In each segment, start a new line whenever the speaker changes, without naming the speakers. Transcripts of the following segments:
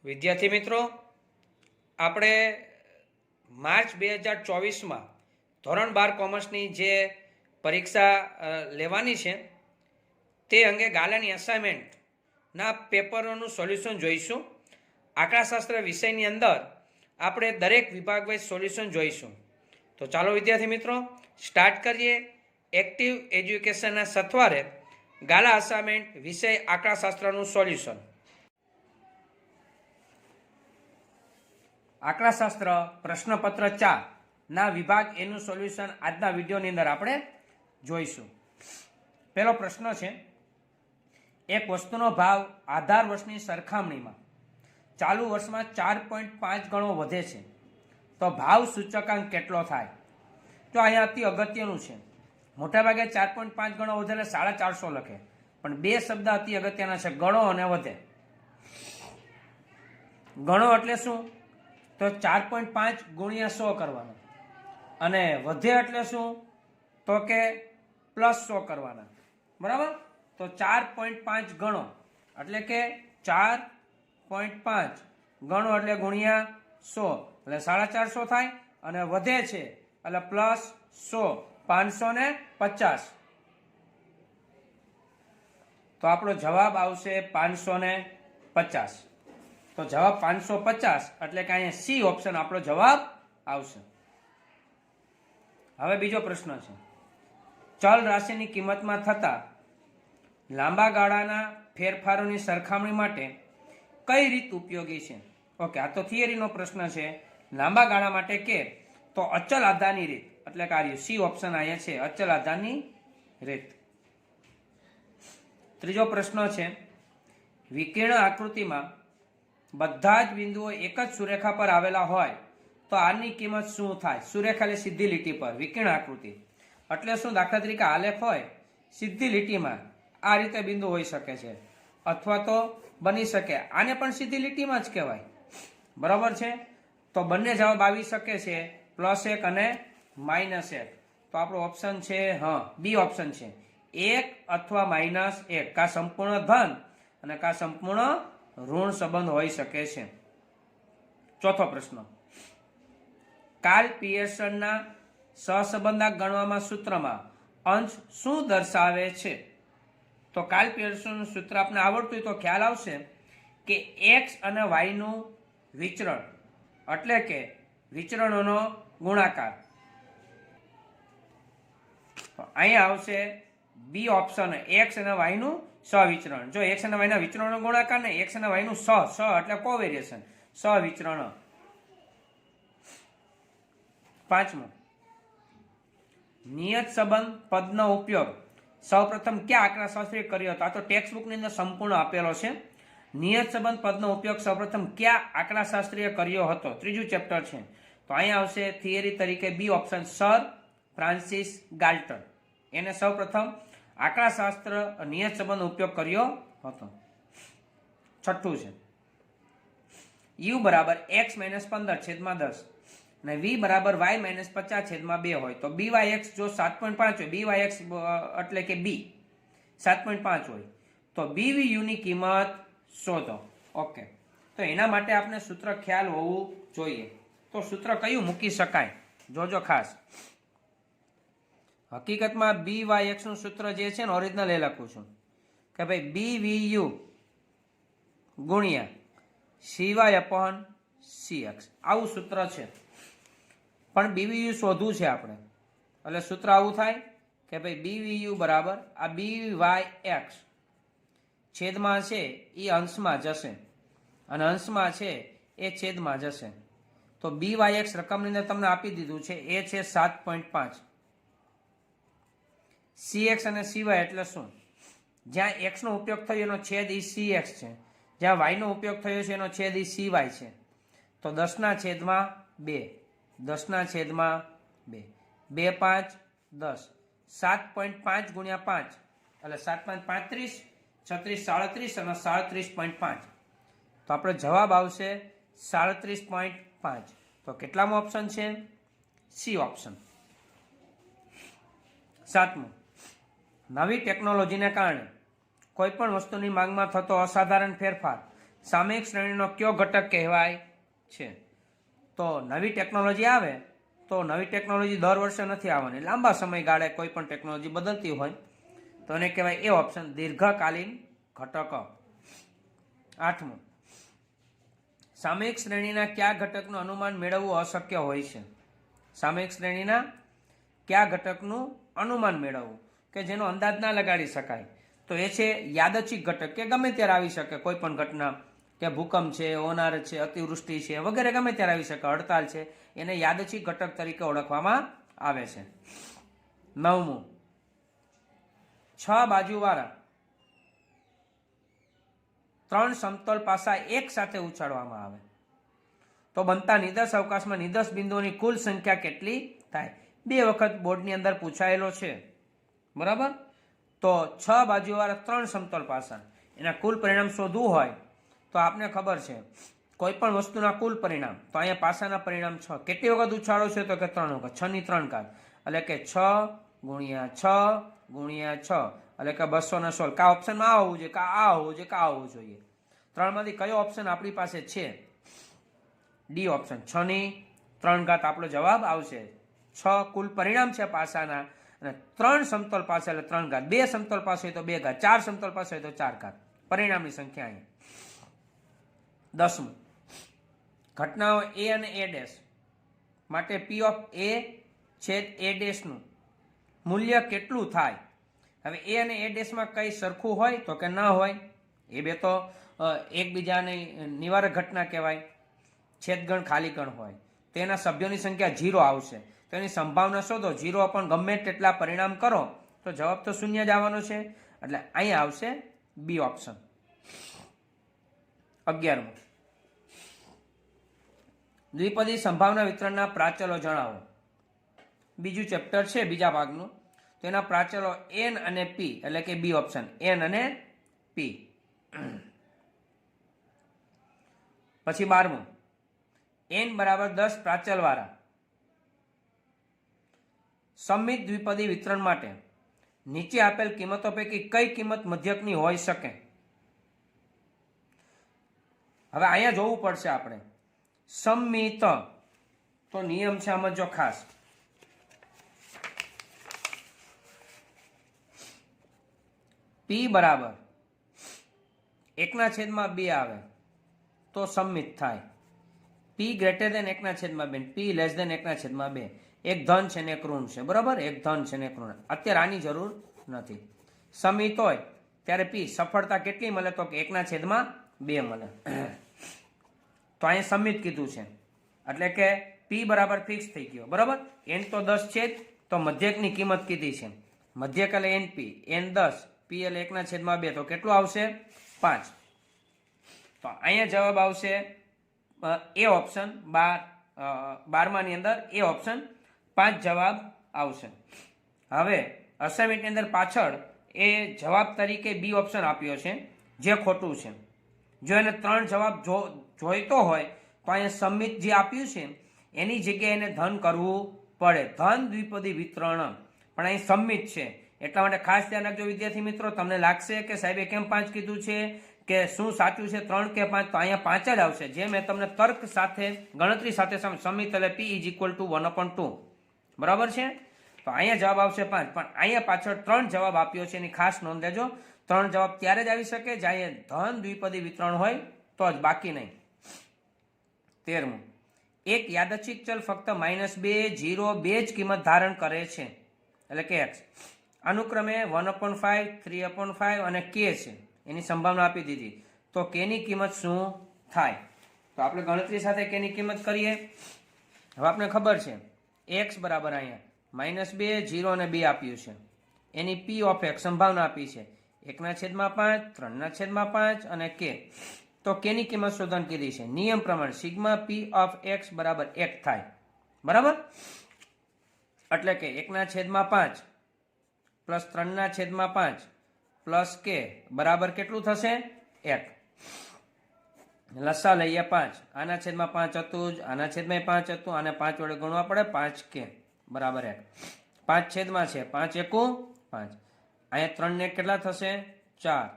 વિદ્યાર્થી મિત્રો, આપણે માર્ચ 2024માં ધોરણ 12 કોમર્સની જે પરીક્ષા લેવાની છે તે અંગે ગાલાની અસાઇનમેન્ટના પેપરોનું સોલ્યુશન જોઈશું. આંકડાશાસ્ત્ર વિષયની અંદર આપણે દરેક વિભાગ વાઇઝ સોલ્યુશન જોઈશું. તો ચાલો વિદ્યાર્થી મિત્રો સ્ટાર્ટ કરીએ. એક્ટિવ એજ્યુકેશનના સથવારે ગાલા અસાઇનમેન્ટ વિષય આંકડાશાસ્ત્રનું સોલ્યુશન. આંકડાશાસ્ત્ર પ્રશ્નપત્ર 4 ના વિભાગ એનું સોલ્યુશન આજના વિડીયોની અંદર આપણે જોઈશું. પહેલો પ્રશ્ન છે, એક વસ્તુનો ભાવ આધાર વર્ષની સરખામણીમાં ચાલુ વર્ષમાં 4.5 ગણો વધે છે તો ભાવ સૂચકાંક કેટલો થાય? તો અહીંયા અતિ અગત્યનું છે. મોટાભાગે 4.5 ગણો વધે એટલે 450 લખે, પણ બે શબ્દ અતિ અગત્યના છે, ગણો અને વધે. ગણો એટલે શું? તો 4.5 ગુણ્યા 100 કરવાના, અને વધે એટલે શું? તો કે +100 કરવાના. બરાબર? તો 4.5 ગણો એટલે કે 4.5 ગણો એટલે ગુણ્યા 100 એટલે 450 થાય, અને વધે છે એટલે +100 550. તો આપણો જવાબ આવશે 550. તો જવાબ 550 એટલે કે અહીંયા સી ઓપ્શન આપણો જવાબ આવશે. હવે બીજો પ્રશ્ન છે, ચલ રાશિની કિંમતમાં થતા લાંબા ગાળાના ફેરફારોની સરખામણી માટે કઈ રીત ઉપયોગી છે? ઓકે, આ તો થિયરીનો પ્રશ્ન છે. લાંબા ગાળા માટે કે તો અચલ આધારની રીત એટલે કાર્ય સી ઓપ્શન અહીંયા છે, અચલ આધારની રીત. ત્રીજો પ્રશ્ન છે, વિકર્ણ આકૃતિમાં બધા જ બિંદુઓ એક જ સુરેખા પર આવેલા હોય તો આની કિંમત શું થાય? સુરેખા એટલે સીધી લીટી પર, વિકર્ણ આકૃતિ એટલે શું? દાખલા તરીકે આલેખ હોય સીધી લીટીમાં આ રીતે બિંદુ હોઈ શકે છે, અથવા તો બની શકે આને પણ સીધી લીટીમાં જ કહેવાય. બરાબર છે? તો બંને જવાબ આવી શકે છે, +1 અને -1. તો આપણો ઓપ્શન છે બી ઓપ્શન છે, 1 અથવા -1. કા સંપૂર્ણ ધન અને કા સંપૂર્ણ ઋણ સંબંધ હોઈ શકે છે. ચોથો પ્રશ્ન, કાર્લ પિયર્સનના સહસંબંધક ગણવામાં સૂત્રમાં અંશ શું દર્શાવે છે? તો કાર્લ પિયર્સનનું સૂત્ર આપને આવડતું હોય તો ખ્યાલ આવશે કે x અને y નું વિચરણ એટલે કે વિચરણોનો ગુણાકાર. તો અહીંયા આવશે બી ઓપ્શન, x અને y નું સહવિચરણ. જો x અને y ના વિચરણનો ગુણાકાર ને x અને y નું સહ એટલે કોવેરિએશન, સહવિચરણ. પાંચમો, નિયત સંબંધ પદનો ઉપયોગ સૌપ્રથમ ક્યાં આંકડાશાસ્ત્રીએ કર્યો હતો? આ તો ટેક્સ્ટ બુકની અંદર સંપૂર્ણ આપેલો છે. નિયત સંબંધ પદનો ઉપયોગ સૌપ્રથમ ક્યાં આંકડાશાસ્ત્રીએ કર્યો હતો? ત્રીજું ચેપ્ટર છે. તો અહીંયા આવશે થિયરી તરીકે બી ઓપ્શન, સર ફ્રાન્સિસ ગાલ્ટન. એને સૌપ્રથમ આંકડાશાસ્ત્ર નિયત સંબંધનો ઉપયોગ કર્યો હતો. છઠ્ઠું છે, u બરાબર x - 15/10 અને v બરાબર y - 50/2 હોય તો byx જો 7.5 હોય, byx એટલે કે b 7.5 હોય તો bvu ની કિંમત શોધો. ઓકે, તો એના માટે આપણે સૂત્ર ખ્યાલ હોવું જોઈએ. તો સૂત્ર કયું મૂકી શકાય? જોજો ખાસ. હકીકતમાં byx નું સૂત્ર જે છે ને ઓરિજિનલ એ લખું છું કે ભાઈ bvu ગુણ્યા cy/cx આવું સૂત્ર છે. પણ bvu શોધવું છે આપણે, એટલે સૂત્ર આવું થાય કે ભાઈ bvu બરાબર આ byx છેદમાં છે એ અંશમાં જશે અને અંશમાં છે એ છેદમાં જશે. તો byx રકમની અંદર તમને આપી દીધું છે, એ છે 7.5. cx અને cy એટલે શું? જ્યાં x નો ઉપયોગ થયો એનો છેદ એ cx છે, જ્યાં y નો ઉપયોગ થયો છે એનો છેદ એ cy છે. તો 10/2, 10/2, 2 5 10, 7.5 ગુણ્યા 5 એટલે 7 5 35, 36 37 અને 37.5. તો આપણો જવાબ આવશે 37.5. તો કેટલામો ઓપ્શન છે? C option. સાતમું, નવી ટેકનોલોજીને કારણે કોઈપણ વસ્તુની માંગમાં થતો અસાધારણ ફેરફાર સામયિક શ્રેણીનો કયો ઘટક કહેવાય છે? તો નવી ટેકનોલોજી આવે તો નવી ટેકનોલોજી દર વર્ષે નથી આવવાની, લાંબા સમયગાળે કોઈ પણ ટેકનોલોજી બદલતી હોય તો એને કહેવાય એ ઓપ્શન દીર્ઘકાલીન ઘટક. 8મું, સામયિક શ્રેણીના કયા ઘટકનું અનુમાન મેળવવું અશક્ય હોય છે? સામયિક શ્રેણીના કયા ઘટકનું અનુમાન મેળવવું કે જેનો અંદાજ ના લગાડી શકાય? તો એ છે યાદચ્છિક ઘટક, કે ગમે ત્યારે આવી શકે કોઈ પણ ઘટના, કે ભૂકંપ છે, હોનાર છે, અતિવૃષ્ટિ છે વગેરે ગમે ત્યારે આવી શકે, હડતાલ છે, એને યાદચ્છિક ઘટક તરીકે ઓળખવામાં આવે છે. 9મું, 6 બાજુવાળા 3 સમતલ પાસા એક સાથે ઉછાળવામાં આવે તો બનતા નિદર્શ અવકાશમાં નિદર્શ બિંદુઓની કુલ સંખ્યા કેટલી થાય? 2 વખત બોર્ડની અંદર પૂછાયેલો છે, બરાબર? તો 6 બાજુવાળા 3 સમતલ પાસા, એના કુલ પરિણામ શોધવું હોય તો આપને ખબર છે કોઈ પણ વસ્તુના કુલ પરિણામ, તો અહીંયા પાસાના પરિણામ 6. કેટલી વખત ઉછાળો છે? તો કે 3 વખત, 6 ની 3 ઘાત, એટલે કે 6 ગુણ્યા 6 ગુણ્યા 6 એટલે કે 216. કા ઓપ્શનમાં આ હોવું જોઈએ, કા આ હોવું જોઈએ, કા આ હોવું જોઈએ. 3 માંથી કયો ઓપ્શન આપણી પાસે છે? ડી ઓપ્શન, 6 ની 3 ઘાત આપણો જવાબ આવશે. 6 કુલ પરિણામ છે પાસાના, અને 3 સમતલ પાસા એટલે 3 ઘાત, 2 સમતલ પાસા હોય તો 2 ઘાત, 4 સમતલ પાસા હોય તો 4 ઘાત, પરિણામની સંખ્યા અહીંયા. 10મું, ઘટનાઓ એ અને એ ડેશ માટે પી ઓફ એ છેદ એ ડેશનું મૂલ્ય કેટલું થાય? હવે એ અને એ ડેશમાં કઈ સરખું હોય? તો કે ન હોય. એ બે તો એકબીજાની નિવારક ઘટના કહેવાય. છેદગણ ખાલી ગણ હોય, તેના સભ્યોની સંખ્યા 0 આવશે તો એની સંભાવના શોધો. 0 પણ ગમે તેટલા પરિણામ કરો તો જવાબ તો શૂન્ય જ આવવાનો છે, એટલે અહીંયા આવશે બી ઓપ્શન. 11મું, દ્વિપદી સંભાવના વિતરણના પ્રાચલો જણાવો. બીજું ચેપ્ટર છે બીજા ભાગનું, તો એના પ્રાચલો એન અને પી, એટલે કે બી ઓપ્શન, એન અને પી. પછી 12મું, n બરાબર 10 પ્રાચલવાળા સમમિત દ્વિપદી વિતરણ માટે નીચે આપેલ કિંમતો પૈકી કઈ કિંમત મધ્યકની હોઈ શકે? હવે અહીંયા જોવું પડશે આપણે. સમમિત તો નિયમ છે સમજો ખાસ. P બરાબર 1/2 આવે તો સમમિત થાય. P greater than 1/2, P less than 1/2. એક ધન છે ને એક ઋણ છે, બરાબર? એક ધન છે ને એક ઋણ. અત્યારે આની જરૂર નથી. સમમિત હોય ત્યારે P સફળતા કેટલી મળે? તો કે 1/2 મળે. તો અહીંયા સમમિત કીધું છે એટલે કે P બરાબર ફિક્સ થઈ ગયો, બરાબર? n તો 10 છે તો મધ્યકની કિંમત કીધી છે. મધ્યક એટલે NP, n 10, P એટલે 1/2 તો કેટલું આવશે? 5. તો અહીંયા જવાબ આવશે એ ઓપ્શન. 12માની અંદર એ ઓપ્શન 5 જવાબ આવશે. હવે અસાઇનમેન્ટની અંદર પાછળ એ જવાબ તરીકે બી ઓપ્શન આપ્યો છે, જે ખોટું છે. જો એને 3 જવાબ જોઈતો હોય તો અહીંયા સમમિત જે આપ્યું છે એની જગ્યાએ એને ધન કરવું પડે, ધન દ્વિપદી વિતરણ. પણ અહીં સમમિત છે એટલા માટે ખાસ ધ્યાન રાખજો વિદ્યાર્થી મિત્રો. તમને લાગશે કે સાહેબે કેમ 5 કીધું છે, કે શું સાચું છે 3 કે 5? તો અહીંયા 5 જ આવશે, જે મેં તમને તર્ક સાથે ગણતરી સાથે સમમિત એટલે P = 1/2, બરાબર છે? તો અહીંયા જવાબ આવશે 5, પણ અહીંયા પાછળ 3 જવાબ આપ્યો છે, એની ખાસ નોંધ લેજો. 3 જવાબ ત્યારે જ આવી શકે જ્યારે ધન દ્વિપદી વિતરણ હોય તો જ, બાકી નહીં. 13મું, એક યાદચ્છિક ચલ ફક્ત -2, 0, 2 જ કિંમત ધારણ કરે છે, એટલે કે x. અનુક્રમે 1/5, 3/5 અને k છે, એની સંભાવના આપી દીધી. તો k ની કિંમત શું થાય? તો આપણે ગણતરી સાથે k ની કિંમત કરીએ. હવે આપણે ખબર છે x બરાબર અહીંયા -2, 0 અને 2 આપ્યું છે. એની p ઓફ x સંભાવના આપી છે 1/5, 3/5 અને k. તો k ની કિંમત શોધવાની કીધી છે. નિયમ પ્રમાણે સિગ્મા p ઓફ x બરાબર 1 થાય, બરાબર? એટલે કે 1/5 પ્લસ 3/5 પ્લસ k બરાબર કેટલું થશે? 1. લસા લઈએ 5. આના છેદમાં 5 હતું જ, આના છેદમાં 5 હતું, આને 5 વડે ગુણવા પડે, 5k બરાબર 1. 5 છેદમાં છે 5 એકુ 5. અહીંયા 3 ને કેટલા થશે? 4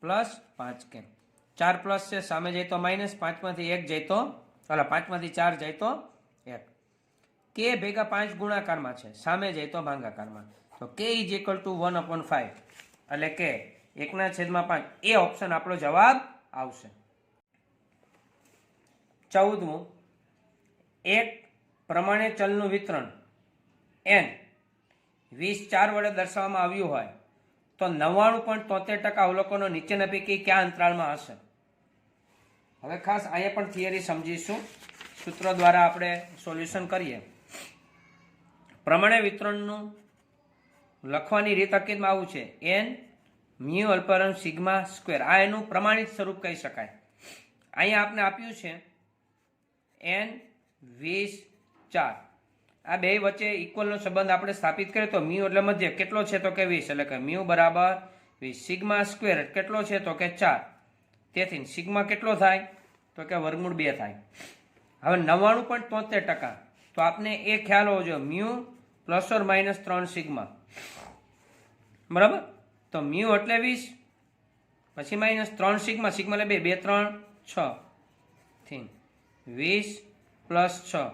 પ્લસ 5k. 4 પ્લસ છે, સામે જાય તો માઇનસ, 5માંથી 1 જાય તો 5માંથી 4 જાય તો 1. કે ભેગા 5 ગુણાકારમાં છે, સામે જાય તો ભાગાકારમાં. તો k ઇઝ ઇક્વલ ટુ 1/5 એટલે કે 1/5. એ ઓપ્શન આપણો જવાબ આવશે. 14મું, એક પ્રમાણે ચલનું વિતરણ n 20 4 વડે દર્શાવવામાં આવ્યું હોય તો 99.73% અવલોકનો નીચેના પૈકી કયા અંતરાળમાં હશે? હવે ખાસ અહીંયા પણ થિયરી સમજીશું, સૂત્ર દ્વારા આપણે સોલ્યુશન કરીએ. પ્રમાણે વિતરણનું લખવાની રીત હકીકતમાં આવું છે, n મ્યુ અલ્પવિરામ સિગ્મા સ્ક્વેર. આ એનું પ્રમાણિત સ્વરૂપ કહી શકાય. અહીંયા આપણે આપ્યું છે n 20 4. આ બે વચ્ચે ઇક્વલનો સંબંધ આપણે સ્થાપિત કરીએ તો મ્યુ એટલે મધ્ય કેટલો છે તો કે 20, એટલે કે મ્યુ બરાબર 20. સિગ્મા સ્ક્વેર કેટલો છે તો કે 4. તેથી સિગ્મા કેટલો થાય તો કે વર્ગમૂળ 2 થાય. હવે 99.73%, તો આપને એ ખ્યાલ હોવો જોઈએ mu plus or minus 3 sigma, બરાબર. તો મ્યુ એટલે 20, પછી માઇનસ 3 સિગ્મા, સિગ્મા એટલે 2 3 6 થી 20 પ્લસ 6,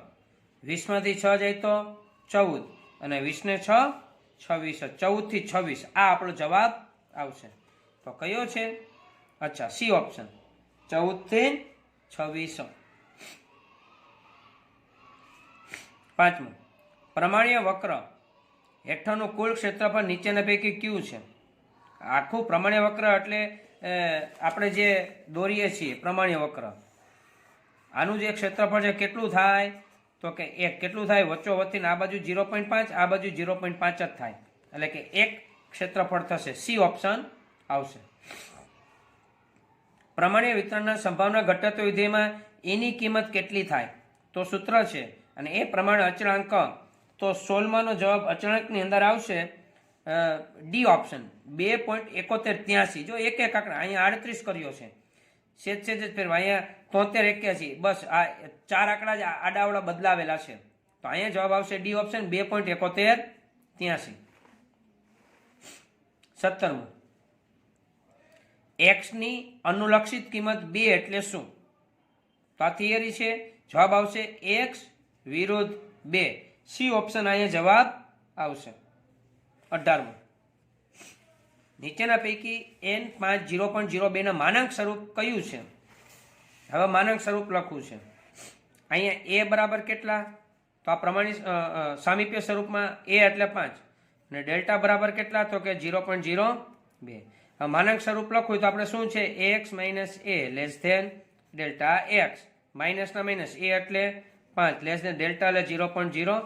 20માંથી 6 જાય તો 14 અને 20 ને 6 26, 14 થી 26 આ આપણો જવાબ આવશે. તો કયો છે? અચ્છા, સી ઓપ્શન, 14 થી 26. 5મું, પ્રમાણીય વક્ર હેઠળનું કુલ ક્ષેત્રફળ નીચેના પૈકી કયું છે? આખું પ્રમાણીય વક્ર એટલે આપણે જે દોરીએ છીએ પ્રમાણીય વક્ર, આનું જે ક્ષેત્રફળ છે કેટલું થાય તો કે 1. કેટલું થાય? વચ્ચોવચ્ચી આ બાજુ 0.5, આ બાજુ 0.5 જ થાય, એટલે કે 1 ક્ષેત્રફળ થશે. સી ઓપ્શન આવશે. પ્રમાણીય વિતરણના સંભાવના ઘટતો વિધેયમાં એની કિંમત કેટલી થાય? તો સૂત્ર છે અને એ પ્રમાણે અચળાંક, તો 16માનો જવાબ અચળાંકની અંદર આવશે ડી ઓપ્શન, 2.7183. જો એક એક આંકડા અહીંયા 38 કર્યો છે, સેજ જ ફેરવા, અહીંયા 73 81, બસ આ 4 આંકડા જ આડાવડા બદલાવેલા છે. તો અહીંયા જવાબ આવશે ડી ઓપ્શન, 2.7183. 17મું, x ની અનુલક્ષિત કિંમત 2 એટલે શું? તો આ થિયરી છે, જવાબ આવશે x વિરુદ્ધ 2. સી ઓપ્શન અહીંયા જવાબ આવશે. 18મું, નીચેના પૈકી n5 0.02 ના માનાંક સ્વરૂપ કયું છે? હવે માનાંક સ્વરૂપ લખવું છે. અહીંયા a બરાબર કેટલા? તો આ પ્રમાણિત સામીપ્ય સ્વરૂપમાં a એટલે 5 અને ડેલ્ટા બરાબર કેટલા? તો કે 0.02. હવે માનાંક સ્વરૂપ લખવું તો આપણે શું છે? ax minus a less than delta x, માઇનસના માઇનસ a એટલે 5 લેસ ધેન ડેલ્ટા એટલે 0.02.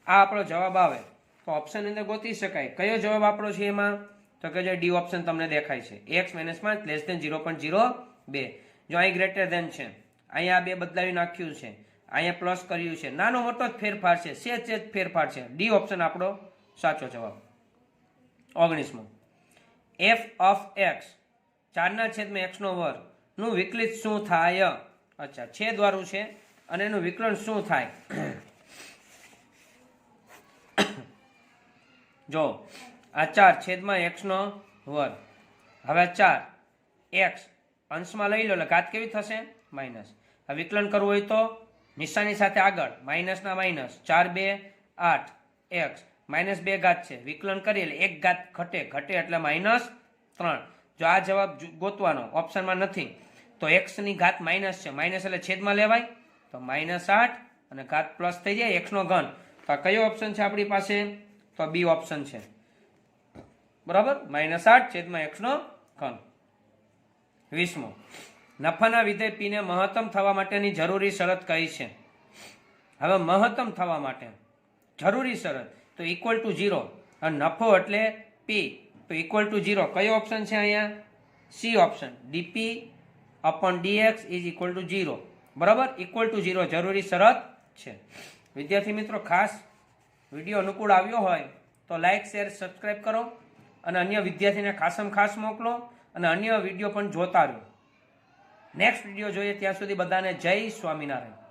આ આપણો જવાબ આવે. તો ઓપ્શન અંદર ગોતી શકાય કયો જવાબ આપણો છે એમાં, તો કે જે ડી ઓપ્શન તમને દેખાય છે, x માઇનસ 5 લેસ ધેન 0.02. જો અહીં ગ્રેટર ધેન છે, અહીંયા આ બે બદલાવી નાખ્યું છે, અહીંયા પ્લસ કર્યું છે, નાનો મોટો જ ફેરફાર છે, સેજ ફેરફાર છે. ડી ઓપ્શન આપણો સાચો જવાબ. 19મું, f ઓફ x 4/x² નું વિકલિત શું થાય? અચ્છા, છેદવાળું છે અને એનું વિકલન શું થાય? જો આ 4/x², હવે 4x અંશમાં લઈ લો એટલે ઘાત કેવી થશે? માઇનસ. આ વિકલન કરવું હોય તો નિશાની સાથે આગળ માઇનસના માઇનસ, 4 2 8 x -2 ઘાત છે, વિકલન કરીએ એટલે 1 ઘાત ઘટે એટલે -3. જો આ જવાબ ગોતવાનો ઓપ્શનમાં નથી તો x ની ઘાત માઇનસ છે, માઇનસ એટલે છેદમાં લેવાય તો -8 અને ઘાત પ્લસ થઈ જાય x². તો આ કયો ઓપ્શન છે આપણી પાસે? તો બી ઓપ્શન છે, બરાબર, -8/x². 20મું, નફાના વિધેય પી ને મહત્તમ થવા માટેની જરૂરી શરત કઈ છે? હવે મહત્તમ થવા માટે જરૂરી શરત તો ઇક્વલ ટુ 0 અને નફો એટલે પી તો ઇક્વલ ટુ 0. કયો ઓપ્શન છે અહીંયા? C option, dp/dx is equal to 0, બરાબર, ઇક્વલ ટુ 0 જરૂરી શરત છે. વિદ્યાર્થી મિત્રો, ખાસ વિડીયો અનુકૂળ આવ્યો હોય તો લાઇક શેર સબસ્ક્રાઈબ કરો અને અન્ય વિદ્યાર્થીને ખાસમાં ખાસ મોકલો અને અન્ય વિડીયો પણ જોતા રહો. નેક્સ્ટ વિડીયો જોઈએ ત્યાં સુધી બધાને જય સ્વામિનારાયણ.